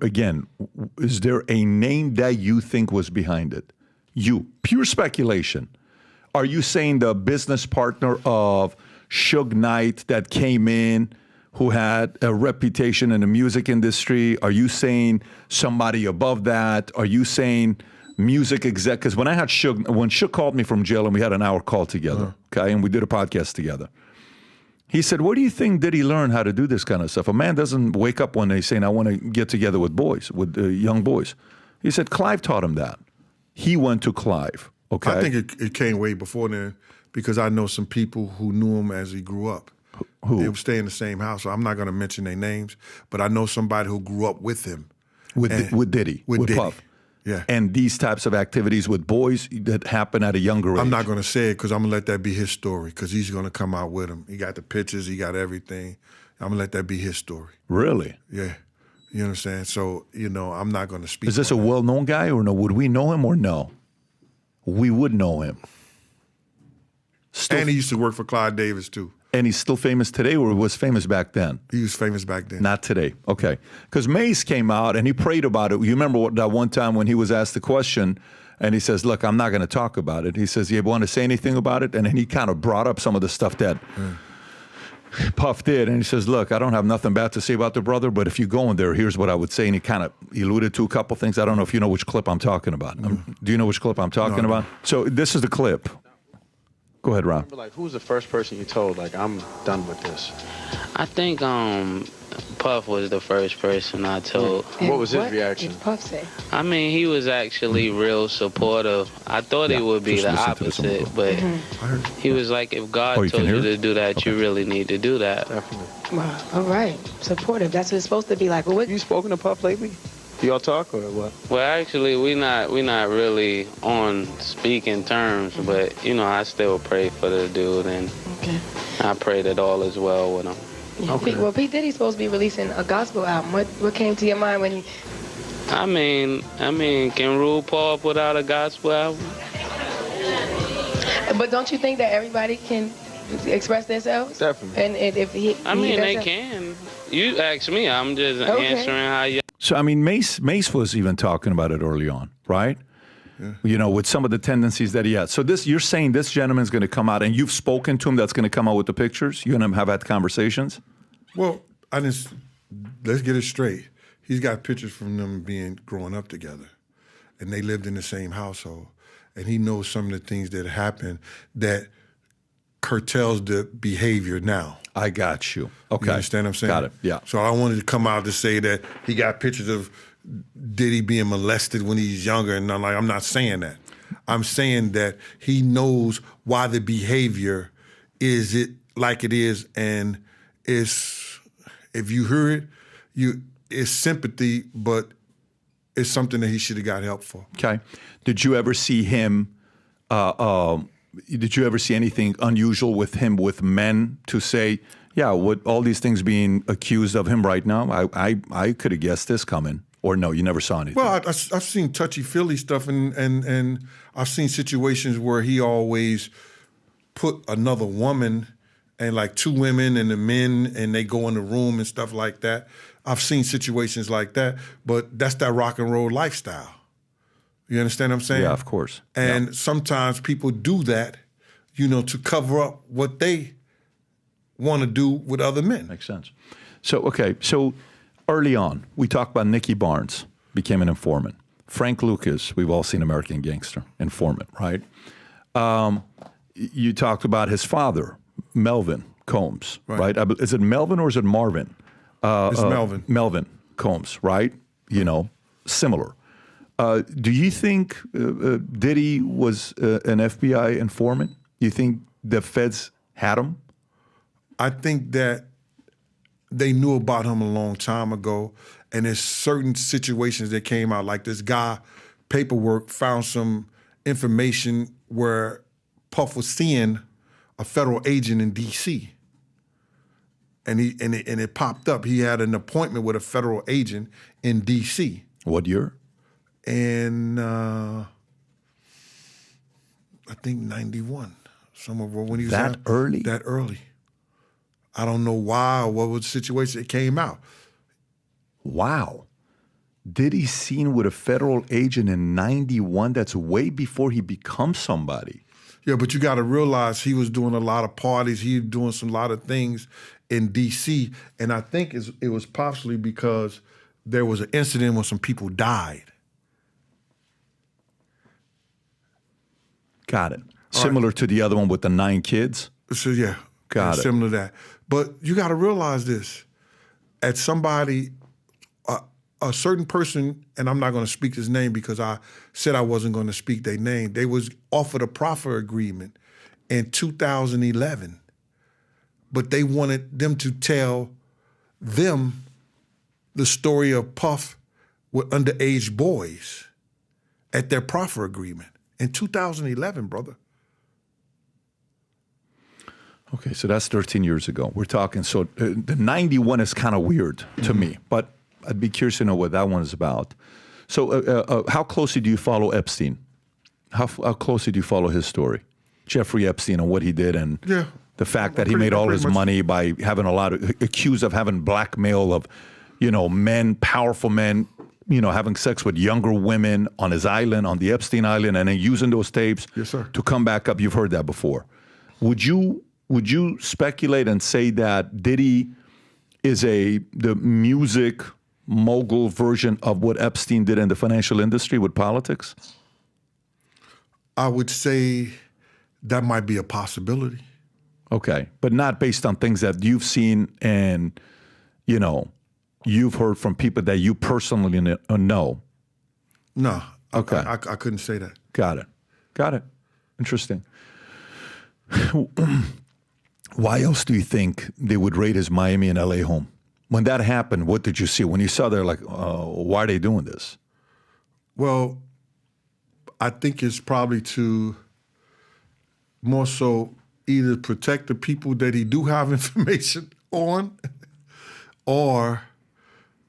Again, is there a name that you think was behind it? Pure speculation. Are you saying the business partner of Suge Knight that came in, who had a reputation in the music industry? Are you saying somebody above that? Are you saying music exec? Because when Suge called me from jail and we had an hour call together, okay, and we did a podcast together, he said, where do you think Diddy learn how to do this kind of stuff? A man doesn't wake up one day saying, I want to get together with boys, with young boys. He said, Clive taught him that. He went to Clive, okay? I think it came way before then because I know some people who knew him as he grew up. Who? They would stay in the same house, so I'm not going to mention their names, but I know somebody who grew up with him. With Diddy, with Diddy. Puff. Yeah. And these types of activities with boys that happen at a younger age. I'm not going to say it because I'm going to let that be his story because he's going to come out with him. He got the pictures. He got everything. I'm going to let that be his story. Really? Yeah. You understand? So, I'm not going to speak. Is this a well-known guy or no? Would we know him or no? We would know him. And he used to work for Clyde Davis, too. And he's still famous today or was famous back then? He was famous back then. Not today. Okay. Because Mace came out and he prayed about it. You remember that one time when he was asked the question and he says, look, I'm not going to talk about it. He says, you want to say anything about it? And then he kind of brought up some of the stuff that Puff did. And he says, look, I don't have nothing bad to say about the brother, but if you go in there, here's what I would say. And he kind of alluded to a couple things. I don't know if you know which clip I'm talking about. Do you know which clip I'm talking about? So this is the clip. Go ahead, Rob. Remember, who was the first person you told, I'm done with this? I think Puff was the first person I told. And what was his reaction? What did Puff say? I mean, he was actually real supportive. I thought it would be the opposite, but he was like, if God told you to do that, you really need to do that. Definitely. Wow. All right. Supportive. That's what it's supposed to be like. Well, what? You spoken to Puff lately? Do y'all talk or what? Well, actually, we not really on speaking terms, but I still pray for the dude, and I pray that all is well with him. Yeah. Okay. Well, P. Diddy's supposed to be releasing a gospel album. What came to your mind when he? I mean, can RuPaul put out a gospel album? But don't you think that everybody can express themselves? Definitely. And if he, they can. You ask me. I'm just answering how you. So, I mean, Mace was even talking about it early on, right? Yeah. With some of the tendencies that he had. So you're saying this gentleman's going to come out and you've spoken to him that's going to come out with the pictures? You and him have had conversations? Well, let's get it straight. He's got pictures from them growing up together. And they lived in the same household. And he knows some of the things that happened that curtails the behavior now. I got you. Okay. You understand what I'm saying? Got it, yeah. So I wanted to come out to say that he got pictures of Diddy being molested when he's younger, and I'm not saying that. I'm saying that he knows why the behavior is it like it is, and if you hear it, it's sympathy, but it's something that he should have got help for. Okay. Did you ever see him did you ever see anything unusual with him with men to say, yeah, with all these things being accused of him right now, I could have guessed this coming? Or no, you never saw anything? Well, I've seen touchy-feely stuff, and I've seen situations where he always put another woman and like two women and the men, and they go in the room and stuff like that. I've seen situations like that, but that's that rock and roll lifestyle. You understand what I'm saying? Yeah, of course. And sometimes people do that, to cover up what they want to do with other men. Makes sense. So early on, we talked about Nicky Barnes became an informant. Frank Lucas, we've all seen American Gangster, informant, right? You talked about his father, Melvin Combs, right? Is it Melvin or is it Marvin? It's Melvin. Melvin Combs, right? Similar. Do you think Diddy was an FBI informant? You think the feds had him? I think that they knew about him a long time ago, and there's certain situations that came out, like this guy, paperwork, found some information where Puff was seeing a federal agent in D.C., and it popped up. He had an appointment with a federal agent in D.C. What year? And I think 91, somewhere when he was that early. That early. I don't know why or what was the situation. It came out. Wow. Diddy's seen with a federal agent in 91. That's way before he becomes somebody. Yeah, but you got to realize he was doing a lot of parties. He was doing some lot of things in D.C. And I think it was possibly because there was an incident where some people died. Got it. Similar to the other one with the 9 kids? So, yeah. Got it. Similar to that. But you got to realize this. At somebody, a certain person, and I'm not going to speak his name because I said I wasn't going to speak their name, they was offered a proffer agreement in 2011. But they wanted them to tell them the story of Puff with underage boys at their proffer agreement in 2011, brother. Okay, so that's 13 years ago. We're talking, so the 91 is kind of weird to me, but I'd be curious to know what that one is about. So how closely do you follow Epstein? How closely do you follow his story? Jeffrey Epstein and what he did and the fact that he made all his money by having accused of having blackmail of, men, powerful men, having sex with younger women on his island, on the Epstein Island, and then using those tapes to come back up. You've heard that before. Would you speculate and say that Diddy is the music mogul version of what Epstein did in the financial industry with politics? I would say that might be a possibility. Okay, but not based on things that you've seen and, you've heard from people that you personally know. No. Okay. I couldn't say that. Got it. Interesting. Why else do you think they would raid his Miami and LA home? When that happened, what did you see? When you saw they're like, why are they doing this? Well, I think it's probably to more so either protect the people that he do have information on or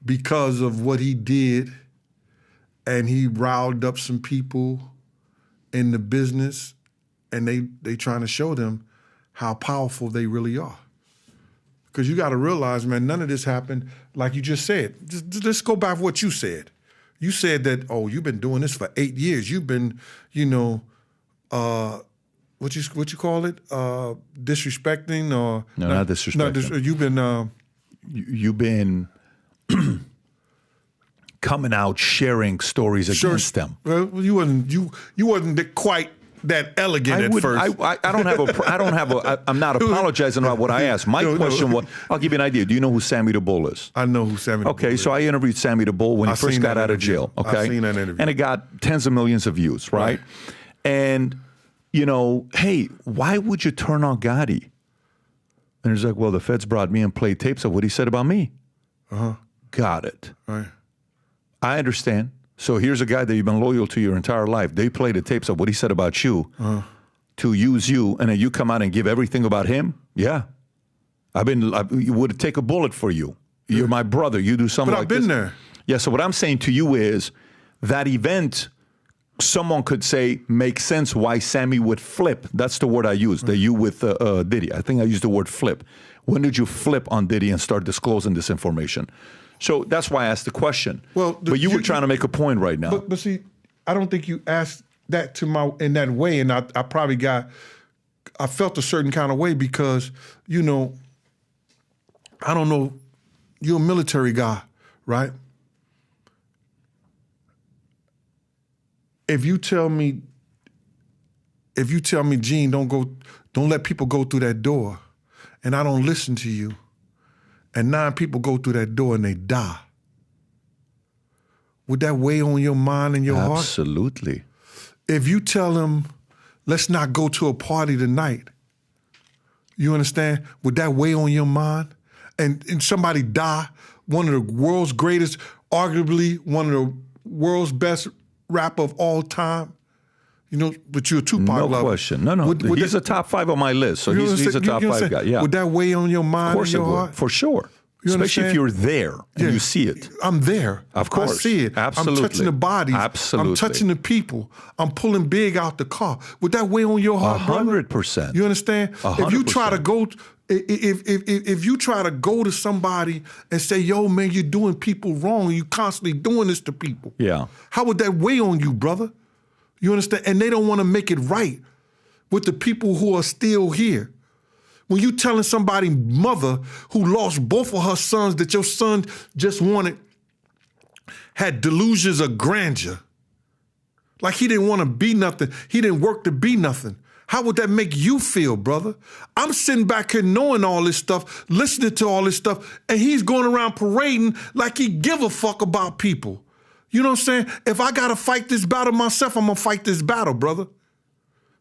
because of what he did and he riled up some people in the business and they trying to show them how powerful they really are. Because you got to realize, man, none of this happened like you just said. Just go back to what you said. You said that, you've been doing this for 8 years. You've been, what you call it? Disrespecting or no, not disrespecting. You've been coming out sharing stories against them. Well, you wasn't quite that elegant at first. I'm not apologizing about what I asked. My question was, I'll give you an idea. Do you know who Sammy the Bull is? I know who Sammy the Bull is. Okay, so I interviewed Sammy the Bull when he first got out of jail. Okay, I've seen that interview. And it got tens of millions of views, right? And, hey, why would you turn on Gotti? And he's like, well, the feds brought me and played tapes of what he said about me. Got it. Right. I understand. So here's a guy that you've been loyal to your entire life. They play the tapes of what he said about you to use you, and then you come out and give everything about him? Yeah. I would take a bullet for you. You're my brother. You do something like this. But I've been there. Yeah, so what I'm saying to you is that event, someone could say, makes sense why Sammy would flip. That's the word I used, the you with Diddy. I think I used the word flip. When did you flip on Diddy and start disclosing this information? So that's why I asked the question. Well, but you were trying to make a point right now. But see, I don't think you asked that in that way, and I probably I felt a certain kind of way because, I don't know, you're a military guy, right? If you tell me, Gene, don't let people go through that door, and I don't listen to you, and 9 people go through that door and they die, would that weigh on your mind and your heart? Absolutely. If you tell them, let's not go to a party tonight, you understand? Would that weigh on your mind? And somebody die, one of the world's greatest, arguably one of the world's best rapper of all time, but you're a Tupac lover. No question. No. He's a top 5 on my list, so he's a top 5 guy. Yeah. Would that weigh on your mind and your heart? For sure. You Especially if understand? you're there and you see it. I'm there. Of course. I see it. Absolutely. I'm touching the bodies. Absolutely. I'm touching the people. I'm pulling big out the car. Would that weigh on your heart, brother? 100%. You understand? 100%. If you try to go, if you try to go to somebody and say, "Yo, man, you're doing people wrong. You constantly doing this to people." Yeah. How would that weigh on you, brother? You understand? And they don't want to make it right with the people who are still here. When you telling somebody's mother who lost both of her sons that your son just had delusions of grandeur, like he didn't want to be nothing, he didn't work to be nothing. How would that make you feel, brother? I'm sitting back here knowing all this stuff, listening to all this stuff, and he's going around parading like he give a fuck about people. You know what I'm saying? If I got to fight this battle myself, I'm going to fight this battle, brother.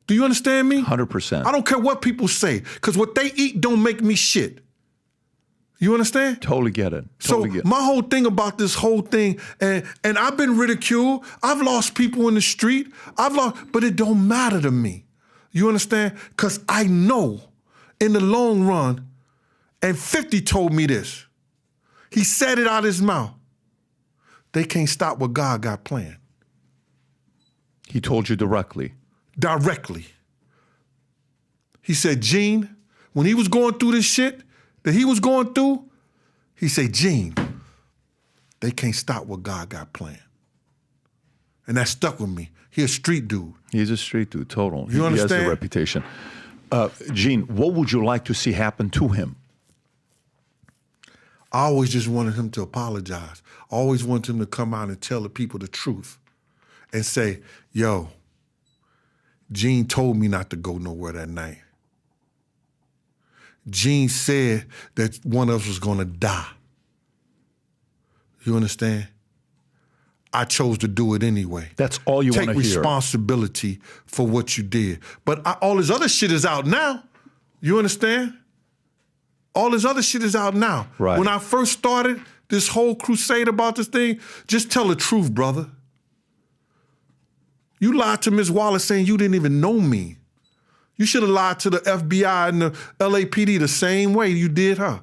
Do you understand me? 100%. I don't care what people say, because what they eat don't make me shit. You understand? Totally get it. Totally get it. My whole thing about this whole thing, and I've been ridiculed. I've lost people in the street. But it don't matter to me. You understand? Because I know in the long run, and 50 told me this. He said it out of his mouth. They can't stop what God got planned. He told you directly. Directly. He said, Gene, when he was going through this shit that he was going through, he said, Gene, they can't stop what God got planned. And that stuck with me. He a street dude. He's a street dude, total. You understand? He has a reputation. Gene, what would you like to see happen to him? I always just wanted him to apologize. I always wanted him to come out and tell the people the truth and say, yo, Gene told me not to go nowhere that night. Gene said that one of us was gonna die. You understand? I chose to do it anyway. That's all you want to hear. Take responsibility for what you did. But all this other shit is out now. You understand? All this other shit is out now. Right. When I first started this whole crusade about this thing, just tell the truth, brother. You lied to Ms. Wallace saying you didn't even know me. You should have lied to the FBI and the LAPD the same way you did her.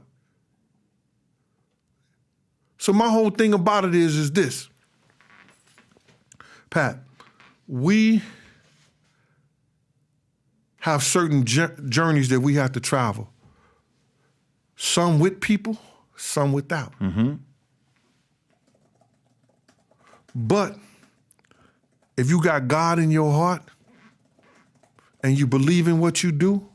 So my whole thing about it is this. Pat, we have certain journeys that we have to travel. Some with people, some without. Mm-hmm. But if you got God in your heart and you believe in what you do,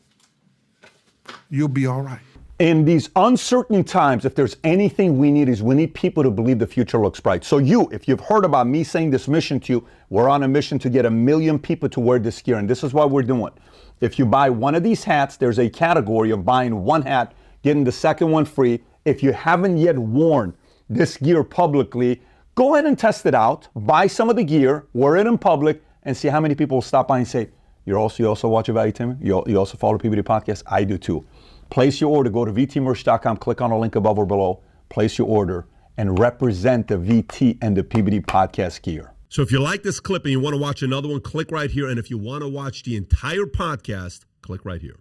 you'll be all right. In these uncertain times, if there's anything we need people to believe the future looks bright. So if you've heard about me saying this mission to you, we're on a mission to get 1 million people to wear this gear, and this is what we're doing. If you buy one of these hats, there's a category of buying one hat, getting the second one free. If you haven't yet worn this gear publicly, go ahead and test it out. Buy some of the gear, wear it in public, and see how many people will stop by and say, you also watch Valuetainment? You also follow PBD Podcast? I do too. Place your order. Go to vtmerch.com, click on the link above or below, place your order, and represent the VT and the PBD Podcast gear. So if you like this clip and you want to watch another one, click right here. And if you want to watch the entire podcast, click right here.